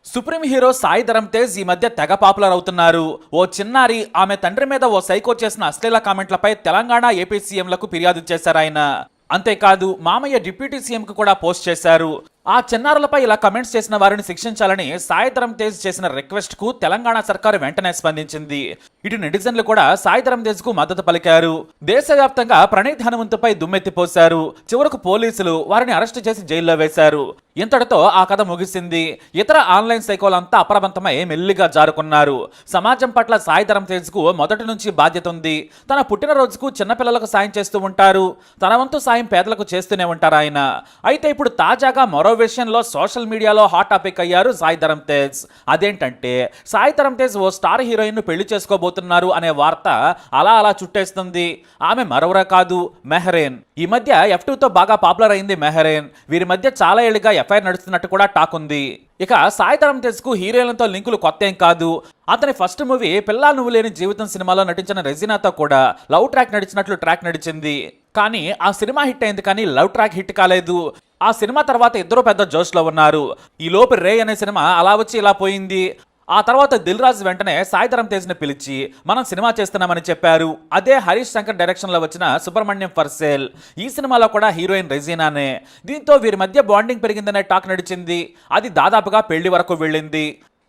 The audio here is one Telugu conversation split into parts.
సుప్రీం హీరో సాయి ధరమ్ తేజ్ ఈ మధ్య తెగ పాపులర్ అవుతున్నారు. ఓ చిన్నారి ఆమె తండ్రి మీద ఓ సైకో చేసిన అశ్లీల కామెంట్లపై తెలంగాణ ఏపీ సీఎంలకు ఫిర్యాదు చేశారు ఆయన. అంతేకాదు మామయ్య డిప్యూటీ సీఎం కు కూడా పోస్ట్ చేశారు. ఆ చిన్నారులపై ఇలా కమెంట్స్ చేసిన వారిని శిక్షించాలని సాయి ధరమ్ తేజ్ చేసిన రిక్వెస్ట్ కు తెలంగాణ సర్కారు వెంటనే స్పందించింది. ఇటు నెటిజన్లు కూడా సాయి ధరమ్ తేజ్ కు మద్దతు పలికారు. దేశవ్యాప్తంగా ప్రణీత్ హనుమంతుపై దుమ్మెత్తిపోశారు. చివరకు పోలీసులు వారిని అరెస్టు చేసి జైల్లో వేశారు. ఇంతటితో ఆ కథ ముగిసింది. ఇతర ఆన్లైన్ సైకోలంతా అప్రమత్తమై మెల్లిగా జారుకున్నారు. సమాజం పట్ల సాయి ధరమ్ తేజ్ కు మొదటి నుంచి బాధ్యత ఉంది. తన పుట్టినరోజుకు చిన్నపిల్లలకు సాయం చేస్తూ ఉంటారు. తన వంతు సాయం పేదలకు చేస్తూనే ఉంటారు ఆయన. అయితే ఇప్పుడు తాజాగా మరో విషయంలో సోషల్ మీడియాలో హాట్ టాపిక్ అయ్యారు సాయి ధరమ్ తేజ్. అదేంటంటే సాయి ధరమ్ తేజ్ ఓ స్టార్ హీరోయిన్ ను పెళ్లి చేసుకోబోతున్నారు అనే వార్త అలా చుట్టేస్తుంది. ఆమె మరొకరు కాదు, మెహ్రీన్. ఈ మధ్య F2 తో బాగా పాపులర్ అయింది మెహ్రీన్. వీరి మధ్య చాలా ఏళ్లుగా ఎఫ్ఐఆర్ నడుస్తున్నట్టు కూడా టాక్ ఉంది. ఇక సాయి ధరమ్ తేజ్ కు హీరోయిన్లతో లింకులు కొత్త ఏం కాదు. అతని ఫస్ట్ మూవీ పిల్లా నువ్వు లేని జీవితం సినిమాలో నటించిన రెజినాతో కూడా లవ్ ట్రాక్ నడిచినట్లు ట్రాక్ నడిచింది. కానీ ఆ సినిమా హిట్ అయింది, కానీ లవ్ ట్రాక్ హిట్ కాలేదు. ఆ సినిమా తర్వాత ఇద్దరు పెద్ద జోష్లో ఉన్నారు. ఈ లోపు రే అనే సినిమా అలా వచ్చి ఇలా పోయింది. ఆ తర్వాత దిల్ రాజు వెంటనే సాయి ధరమ్ తేజ్ ని పిలిచి మనం సినిమా చేస్తున్నామని చెప్పారు. అదే హరీష్ శంకర్ డైరెక్షన్ లో వచ్చిన సుబ్రహ్మణ్యం ఫర్ సేల్. ఈ సినిమాలో కూడా హీరోయిన్ రెజీనానే. దీంతో వీరి మధ్య బాండింగ్ పెరిగిందనే టాక్ నడిచింది. అది దాదాపుగా పెళ్లి వరకు వెళ్ళింది.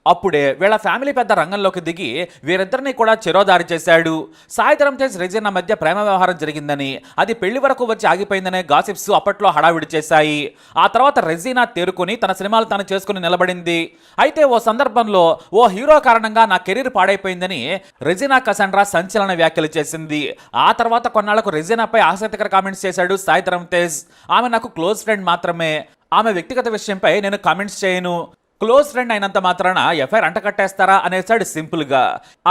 అప్పుడే వీళ్ళ ఫ్యామిలీ పెద్ద రంగంలోకి దిగి వీరిద్దరిని కూడా చెరోదారి చేశాడు. సాయి ధరమ్ తేజ్ రెజీనా మధ్య ప్రేమ వ్యవహారం జరిగిందని, అది పెళ్లి వరకు వచ్చి ఆగిపోయిందనే గాసిప్స్ అప్పట్లో హడావిడి చేశాయి. ఆ తర్వాత రెజీనా తేరుకుని తన సినిమాలు తాను చేసుకుని నిలబడింది. అయితే ఓ సందర్భంలో ఓ హీరో కారణంగా నా కెరీర్ పాడైపోయిందని రెజీనా కసాండ్రా సంచలన వ్యాఖ్యలు చేసింది. ఆ తర్వాత కొన్నాళ్లకు రెజీనాపై ఆసక్తికర కామెంట్స్ చేశాడు సాయి ధరమ్ తేజ్. ఆమె నాకు క్లోజ్ ఫ్రెండ్ మాత్రమే, ఆమె వ్యక్తిగత విషయంపై నేను కామెంట్స్ చేయను. క్లోజ్ ఫ్రెండ్ అయినంత మాత్రాన ఎఫ్ఐఆర్ అంటకట్టేస్తారా అనేసాడు సింపుల్ గా.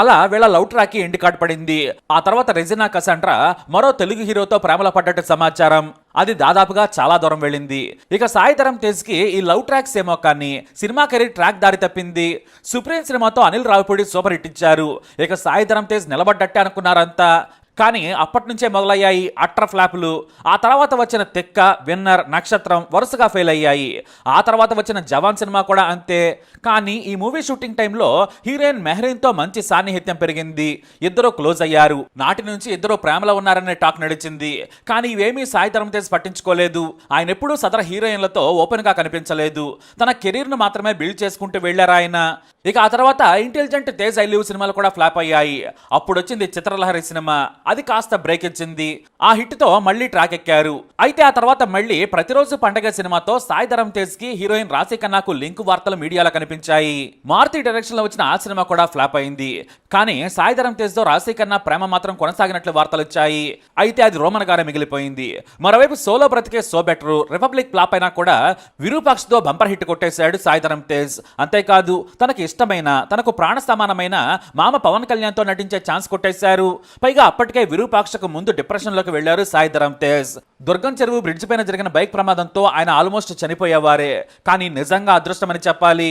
అలా వీళ్ళ లవ్ ట్రాక్ ఎండ్ కార్డ్ పడింది. ఆ తర్వాత రెజినా కసాండ్రా మరో తెలుగు హీరోతో ప్రేమలో పడ్డట్టు సమాచారం. అది దాదాపుగా చాలా దూరం వెళ్ళింది. ఇక సాయి ధరమ్ తేజ్ కి ఈ లవ్ ట్రాక్స్ ఏమో కానీ సినిమా కెరీర్ ట్రాక్ దారి తప్పింది. సుప్రీం సినిమాతో అనిల్ రావిపూడి సూపర్ హిట్ ఇచ్చారు. ఇక సాయి ధరమ్ తేజ్ నిలబడ్డట్టే అనుకున్నారంతా. కానీ అప్పటి నుంచే మొదలయ్యాయి అట్టర్ ఫ్లాపులు. ఆ తర్వాత వచ్చిన తెక్క, విన్నర్, నక్షత్రం వరుసగా ఫెయిల్ అయ్యాయి. ఆ తర్వాత వచ్చిన జవాన్ సినిమా కూడా అంతే. కానీ ఈ మూవీ షూటింగ్ టైంలో హీరోయిన్ మెహ్రీన్ తో మంచి సాన్నిహిత్యం పెరిగింది. ఇద్దరు క్లోజ్ అయ్యారు. నాటి నుంచి ఇద్దరు ప్రేమలో ఉన్నారనే టాక్ నడిచింది. కానీ ఇవేమీ సాయి ధరమ్ తేజ్ పట్టించుకోలేదు. ఆయన ఎప్పుడూ సదర హీరోయిన్లతో ఓపెన్ గా కనిపించలేదు. తన కెరీర్ ను మాత్రమే బిల్డ్ చేసుకుంటూ వెళ్లారు ఆయన. ఇక ఆ తర్వాత ఇంటెలిజెంట్ తేజ్ ఐ లివ్ సినిమాలు కూడా ఫ్లాప్ అయ్యాయి. అప్పుడు వచ్చింది చిత్రలహరి సినిమా. అది కాస్త బ్రేక్ ఇచ్చింది. ఆ హిట్ తో మళ్ళీ ట్రాక్ ఎక్కారు. అయితే ఆ తర్వాత మళ్ళీ ప్రతిరోజు పండగ సినిమాతో సాయి ధరమ్ తేజ్ కి హీరోయిన్ రాశి ఖన్నాకు లింక్ వార్తలు మీడియాలో కనిపించాయి. మారుతి డైరెక్షన్ లో వచ్చిన ఆ సినిమా కూడా ఫ్లాప్ అయింది. కానీ సాయి ధరమ్ తేజ్ తో రాశి ఖన్నా ప్రేమ మాత్రం కొనసాగినట్లు వార్తలు వచ్చాయి. అయితే అది రోమన్ గానే మిగిలిపోయింది. మరోవైపు సోలో బ్రతికే సో బెటరు, రిపబ్లిక్ ఫ్లాప్ అయినా కూడా విరూపాక్ష తో బంపర్ హిట్ కొట్టేశాడు సాయి ధరమ్ తేజ్. అంతేకాదు తనకు ఇష్టమైన, తనకు ప్రాణ సమానమైన మామ పవన్ కళ్యాణ్ తో నటించే ఛాన్స్ కొట్టేశారు. పైగా అప్పటికే విరూపాక్షకు ముందు డిప్రెషన్ లోకి వెళ్లారు సాయి ధరమ్ తేజ్. దుర్గం చెరువు బ్రిడ్జ్ పైన జరిగిన బైక్ ప్రమాదంతో ఆయన ఆల్మోస్ట్ చనిపోయేవారే. కానీ నిజంగా అదృష్టమని చెప్పాలి.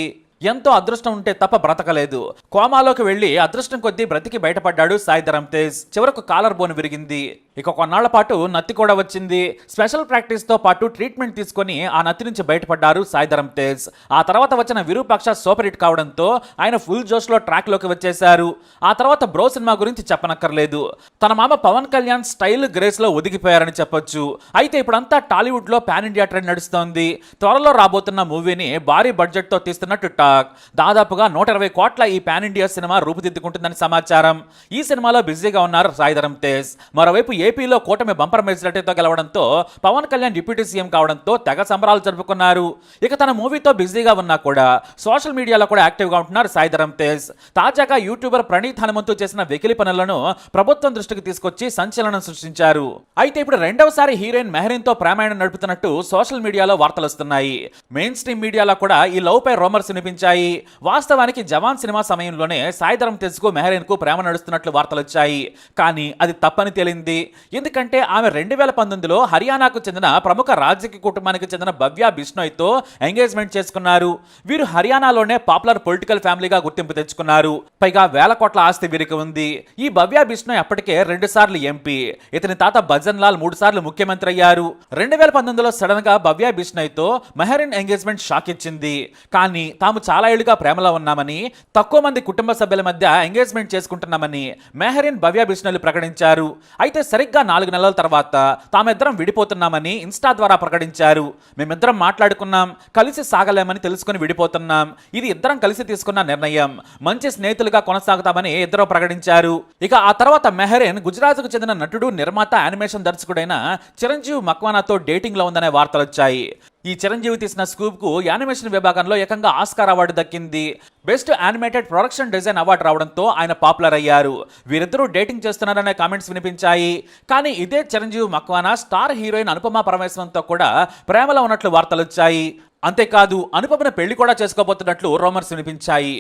ఎంతో అదృష్టం ఉంటే తప్ప బ్రతకలేదు. కోమాలోకి వెళ్లి అదృష్టం కొద్దీ బ్రతికి బయటపడ్డాడు సాయి ధరమ్ తేజ్. చివరకు కాలర్ బోన్ విరిగింది. ఇక కొన్నాళ్ల పాటు నత్తి కూడా వచ్చింది. స్పెషల్ ప్రాక్టీస్ తో పాటు ట్రీట్మెంట్ తీసుకుని ఆ నత్తి నుంచి బయటపడ్డారు సాయి ధరమ్ తేజ్. ఆ తర్వాత వచ్చిన విరూపాక్ష సూపర్ హిట్ కావడంతో ఆయన ఫుల్ జోష్ లో ట్రాక్ లోకి వచ్చేశారు. ఆ తర్వాత బ్రో సినిమా గురించి చెప్పనక్కర్లేదు. తన మామ పవన్ కళ్యాణ్ స్టైల్ గ్రేస్ లో ఒదిగిపోయారని చెప్పొచ్చు. అయితే ఇప్పుడంతా టాలీవుడ్ లో పాన్ ఇండియా ట్రెండ్ నడుస్తోంది. త్వరలో రాబోతున్న మూవీని భారీ బడ్జెట్ తో తీస్తున్నట్టు టాక్. దాదాపుగా 120 కోట్ల ఈ పాన్ ఇండియా సినిమా రూపుదిద్దుకుంటుందని సమాచారం. ఈ సినిమాలో బిజీగా ఉన్నారు సాయి ధరమ్ తేజ్. మరోవైపు ఏపీలో కూటమి బంపర్ మెజారిటీతో గెలవడంతో పవన్ కళ్యాణ్ డిప్యూటీ సీఎం కావడంతో తెగ సంబరాలు జరుపుకున్నారు. ఇక తన మూవీతో బిజీగా ఉన్నా కూడా సోషల్ మీడియాలో కూడా యాక్టివ్ గా ఉంటున్నారు సాయి ధరమ్ తేజ్. తాజాగా యూట్యూబర్ ప్రణీత్ హనుమంతు చేసిన వెకిలి పనులను ప్రభుత్వం దృష్టికి తీసుకొచ్చి సంచలనం సృష్టించారు. అయితే ఇప్పుడు రెండవసారి హీరోయిన్ మెహ్రీన్ తో ప్రేమాయణం నడుపుతున్నట్టు సోషల్ మీడియాలో వార్తలు వస్తున్నాయి. మెయిన్ స్ట్రీమ్ మీడియాలో కూడా ఈ లవ్ పై రూమర్స్ వినిపించాయి. వాస్తవానికి జవాన్ సినిమా సమయంలోనే సాయి ధరమ్ తేజ్ కు మెహ్రీన్ కు ప్రేమ నడుస్తున్నట్లు వార్తలు వచ్చాయి. కానీ అది తప్పని తేలింది. ఎందుకంటే ఆమె 2019లో హర్యానాకు చెందిన ప్రముఖ రాజకీయ కుటుంబానికి చెందిన భవ్య బిష్నోయ్తో ఎంగేజ్మెంట్ చేసుకున్నారు. వీరు హర్యానాలోనే పాపులర్ పొలిటికల్ ఫ్యామిలీగా గుర్తింపు తెచ్చుకున్నారు. పైగా వేల కోట్ల ఆస్తి వీరికి ఉంది. ఈ భవ్య బిష్నోయ్ అప్పటికే 2 సార్లు ఎంపీ, ఇతని తాత భజన్ లాల్ 3 సార్లు ముఖ్యమంత్రి అయ్యారు. 2019లో సడన్ గా భవ్య బిష్నోయ్తో మెహరీన్ ఎంగేజ్మెంట్ షాక్ ఇచ్చింది. కానీ తాము చాలా ఏళ్లుగా ప్రేమలో ఉన్నామని, తక్కువ మంది కుటుంబ సభ్యుల మధ్య ఎంగేజ్మెంట్ చేసుకుంటున్నామని మెహరీన్ భవ్య బిష్నోయ్లు ప్రకటించారు. అయితే సరిగ్గా 4 నెలల తర్వాత తామిద్దరం విడిపోతున్నామని ఇన్స్టా ద్వారా ప్రకటించారు. మేమిద్దరం మాట్లాడుకున్నాం, కలిసి సాగలేమని తెలుసుకుని విడిపోతున్నాం. ఇది ఇద్దరం కలిసి తీసుకున్న నిర్ణయం, మంచి స్నేహితులుగా కొనసాగుతామని ఇద్దరు ప్రకటించారు. ఇక ఆ తర్వాత మెహరీన్ గుజరాత్కు చెందిన నటుడు, నిర్మాత, యానిమేషన్ దర్శకుడైన చిరంజీవి మక్వానాతో డేటింగ్ లో ఉందనే వార్తలు వచ్చాయి. ఈ చిరంజీవి తీసిన స్కూప్ కు యానిమేషన్ విభాగంలో ఏకంగా ఆస్కార్ అవార్డు దక్కింది. Best animated production design award రావడంతో ఆయన పాపులర్ అయ్యారు. వీరిద్దరూ డేటింగ్ చేస్తున్నారనే కామెంట్స్ వినిపించాయి. కానీ ఇదే చిరంజీవి మక్వానా స్టార్ హీరోయిన్ అనుపమ పరమేశ్వరంతో కూడా ప్రేమలో ఉన్నట్లు వార్తలు వచ్చాయి. అంతేకాదు అనుపమను పెళ్లి కూడా చేసుకోబోతున్నట్లు రూమర్స్ వినిపించాయి.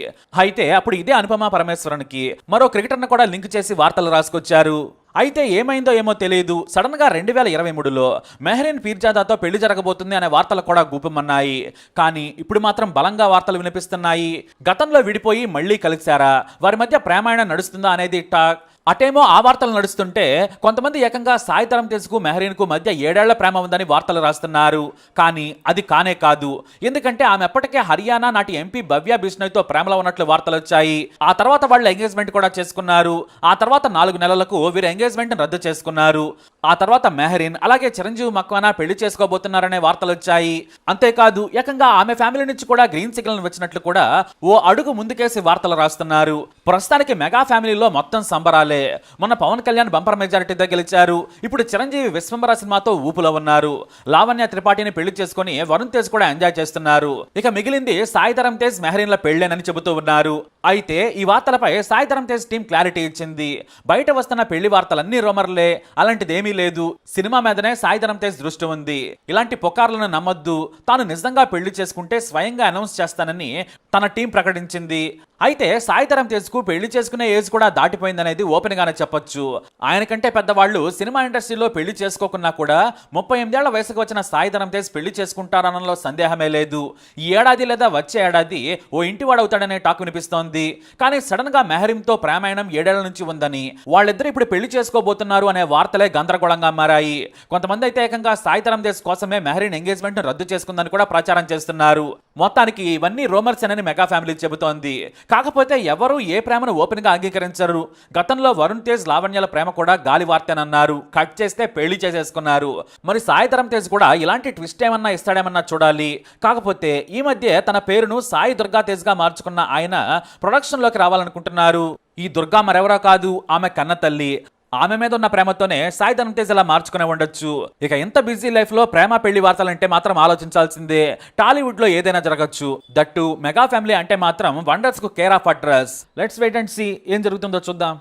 అయితే అప్పుడు ఇదే అనుపమ పరమేశ్వరన్కి మరో క్రికెటర్ను కూడా లింక్ చేసి వార్తలు రాసుకొచ్చారు. అయితే ఏమైందో ఏమో తెలియదు, సడన్ గా 2023లో మెహరీన్ పీర్జాదాతో పెళ్లి జరగబోతుంది అనే వార్తలు కూడా గుప్పమన్నాయి. కానీ ఇప్పుడు మాత్రం బలంగా వార్తలు వినిపిస్తున్నాయి. గతంలో విడిపోయి మళ్లీ కలిశారా, వారి మధ్య ప్రేమాయణం నడుస్తుందా అనేది టాక్. అటేమో ఆ వార్తలు నడుస్తుంటే కొంతమంది ఏకంగా సాయి ధరమ్ తేజ్కు మెహరీన్కు మధ్య 7 ఏళ్ల ప్రేమ ఉందని వార్తలు రాస్తున్నారు. కానీ అది కానే కాదు. ఎందుకంటే ఆమె ఎప్పటికే హర్యానా నాటి ఎంపీ భవ్య బిష్నోయ్తో ప్రేమలో ఉన్నట్లు వార్తలు వచ్చాయి. ఆ తర్వాత వాళ్ళు ఎంగేజ్మెంట్ కూడా చేసుకున్నారు. ఆ తర్వాత 4 నెలలకు వీరు ఎంగేజ్మెంట్ రద్దు చేసుకున్నారు. ఆ తర్వాత మెహరీన్ అలాగే చిరంజీవి మక్వానా పెళ్లి చేసుకోబోతున్నారనే వార్తలు వచ్చాయి. అంతేకాదు ఏకంగా ఆమె ఫ్యామిలీ నుంచి కూడా గ్రీన్ సిగ్నల్ వచ్చినట్లు కూడా ఓ అడుగు ముందుకేసి వార్తలు రాస్తున్నారు. ప్రస్తుతానికి మెగా ఫ్యామిలీలో మొత్తం సంబరాలే. మొన్న పవన్ కళ్యాణ్ బంపర్ మెజారిటీతో గెలిచారు. ఇప్పుడు చిరంజీవి విశ్వంబర సినిమాతో ఊపులో ఉన్నారు. లావణ్య త్రిపాఠిని పెళ్లి చేసుకుని వరుణ్ తేజ్ కూడా ఎంజాయ్ చేస్తున్నారు. ఇక మిగిలింది సాయి ధరమ్ తేజ్ మెహరీన్ల పెళ్లేనని చెబుతూ ఉన్నారు. అయితే ఈ వార్తలపై సాయి ధరమ్ తేజ్ టీం క్లారిటీ ఇచ్చింది. బయట వస్తున్న పెళ్లి వార్తలన్నీ రూమర్లే, అలాంటిదేమీ లేదు. సినిమా మీదనే సాయి ధరమ్ తేజ్ దృష్టి ఉంది. ఇలాంటి పుకార్లను నమ్మొద్దు. తాను నిజంగా పెళ్లి చేసుకుంటే స్వయంగా అనౌన్స్ చేస్తానని తన టీం ప్రకటించింది. అయితే సాయి ధరమ్ తేజ్ కు పెళ్లి చేసుకునే ఏజ్ కూడా దాటిపోయిందనేది ఓపెన్ గానే చెప్పొచ్చు. ఆయన కంటే పెద్దవాళ్ళు సినిమా ఇండస్ట్రీలో పెళ్లి చేసుకోకున్నా కూడా 38 ఏళ్ల వయసుకు వచ్చిన సాయి ధరమ్ తేజ్ పెళ్లి చేసుకుంటారనలో సందేహమే లేదు. ఈ ఏడాది లేదా వచ్చే ఏడాది ఓ ఇంటివాడవుతాడనే టాక్ వినిపిస్తోంది. కానీ సడన్ గా మెహరీన్ తో ప్రేమాయణం 7 ఏళ్ల నుంచి ఉందని, వాళ్ళిద్దరూ ఇప్పుడు పెళ్లి చేసుకోబోతున్నారు అనే వార్తలే గందరగోళంగా మారాయి. కొంతమంది అయితే ఏకంగా సాయి ధరమ్ తేజ్ కోసమే మెహరీన్ ఎంగేజ్మెంట్ రద్దు చేసుకుందని కూడా ప్రచారం చేస్తున్నారు. మొత్తానికి ఇవన్నీ రూమర్స్ అని మెగా ఫ్యామిలీ చెబుతోంది. కాకపోతే ఎవరు ఏ ప్రేమను ఓపెన్ గా అంగీకరించరు. గతంలో వరుణ్ తేజ్ లావణ్యల ప్రేమ కూడా గాలి వార్తేనన్నారు. కట్ చేస్తే పెళ్లి చేసేసుకున్నారు. మరి సాయి ధరమ్ తేజ్ కూడా ఇలాంటి ట్విస్ట్ ఏమన్నా ఇస్తాడేమన్నా చూడాలి. కాకపోతే ఈ మధ్య తన పేరును సాయి దుర్గా తేజ్ గా మార్చుకున్న ఆయన ప్రొడక్షన్ లోకి రావాలనుకుంటున్నారు. ఈ దుర్గా మరెవరో కాదు, ఆమె కన్న తల్లి. ఆమె మీద ఉన్న ప్రేమతోనే సాయి ధరమ్ తేజ్ ఇలా మార్చుకునే ఉండొచ్చు. ఇక ఇంత బిజీ లైఫ్ లో ప్రేమ పెళ్లి వార్తలంటే మాత్రం ఆలోచించాల్సిందే. టాలీవుడ్ లో ఏదైనా జరగచ్చు. దట్టు మెగా ఫ్యామిలీ అంటే మాత్రం వండర్స్ కు care of address. Let's wait and see ఏం జరుగుతుందో చూద్దాం.